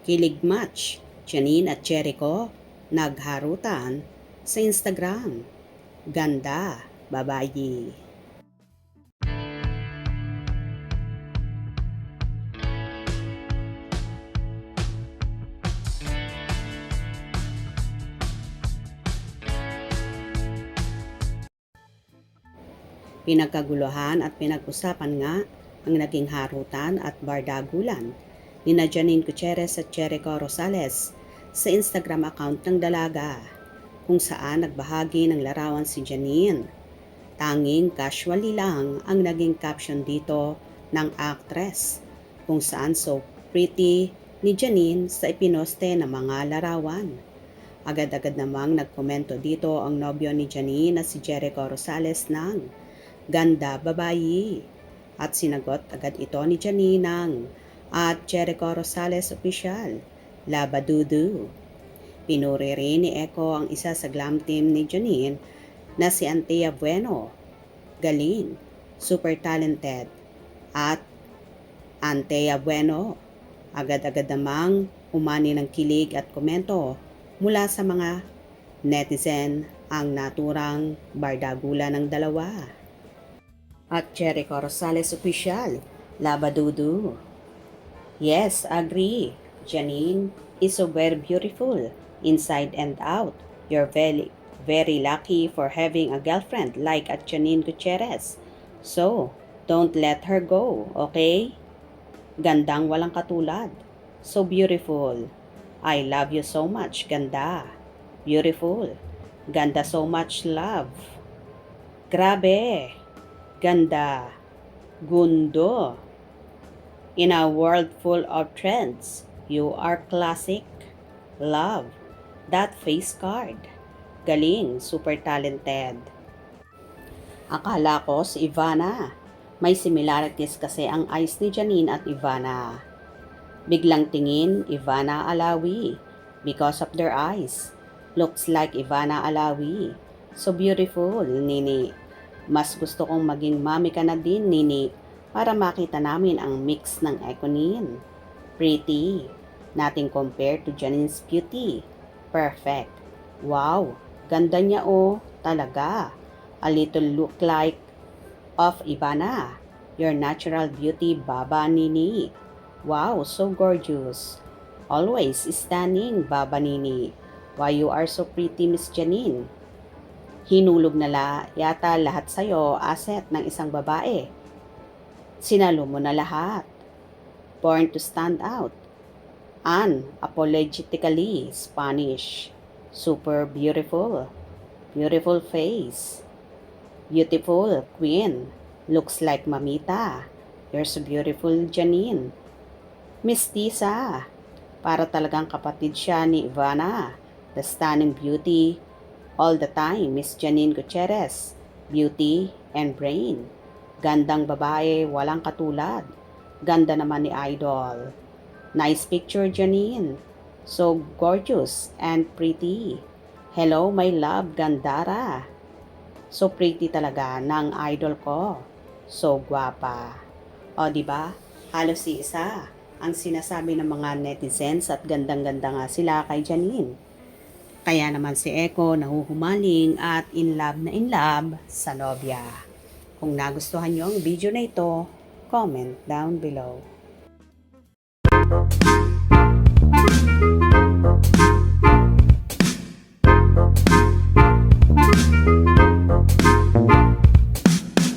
Kilig match, Janine at Jericho, nagharutan sa Instagram. Ganda, babayi. Pinagkaguluhan at pinag-usapan nga ang naging harutan at bardagulan ni Janine Gutierrez at Jericho Rosales sa Instagram account ng dalaga, kung saan nagbahagi ng larawan si Janine. Tanging casually lang ang naging caption dito ng actress, kung saan so pretty ni Janine sa ipinoste na mga larawan. Agad-agad namang nagkomento dito ang nobyo ni Janine na si Jericho Rosales ng ganda babayi, at sinagot agad ito ni Janine at Jericho Rosales Official, Labadudu. Pinuri rin ni Echo ang isa sa glam team ni Janine na si Antea Bueno. Galing, super talented, at Antea Bueno. Agad-agad namang umani ng kilig at komento mula sa mga netizen ang naturang bardagula ng dalawa. At Jericho Rosales Official, Labadudu. Yes, agree. Janine is so very beautiful, inside and out. You're very, very lucky for having a girlfriend like at Janine Gutierrez. So, don't let her go, okay? Gandang walang katulad. So beautiful. I love you so much, ganda. Beautiful. Ganda so much love. Grabe. Ganda. Gundo. In a world full of trends, you are classic. Love. That face card. Galing, super talented. Akala ko si Ivana. May similarities kasi ang eyes ni Janine at Ivana. Biglang tingin, Ivana Alawi. Because of their eyes. Looks like Ivana Alawi. So beautiful, Nini. Mas gusto kong maging mami ka na din, Nini, para makita namin ang mix ng Econin. Pretty. Nothing compared to Janine's beauty. Perfect. Wow, ganda niya oh, talaga. A little look like of Ivana. Your natural beauty, Baba Nini. Wow, so gorgeous. Always stunning, Baba Nini. Why you are so pretty, Miss Janine? Hinulog na yata lahat sa'yo asset ng isang babae. Sinalo mo na lahat. Born to stand out. Unapologetically Spanish. Super beautiful. Beautiful face. Beautiful queen. Looks like mamita. You're so beautiful, Janine. Mestiza. Para talagang kapatid siya ni Ivana. The stunning beauty. All the time, Miss Janine Gutierrez. Beauty and brain. Gandang babae, walang katulad. Ganda naman ni Idol. Nice picture, Janine. So gorgeous and pretty. Hello, my love, Gandara. So pretty talaga ng idol ko. So gwapa. O, diba? Halos si isa ang sinasabi ng mga netizens at gandang-ganda nga sila kay Janine. Kaya naman si Echo nahuhumaling at in love sa nobya. Kung nagustuhan nyo ang video na ito, comment down below.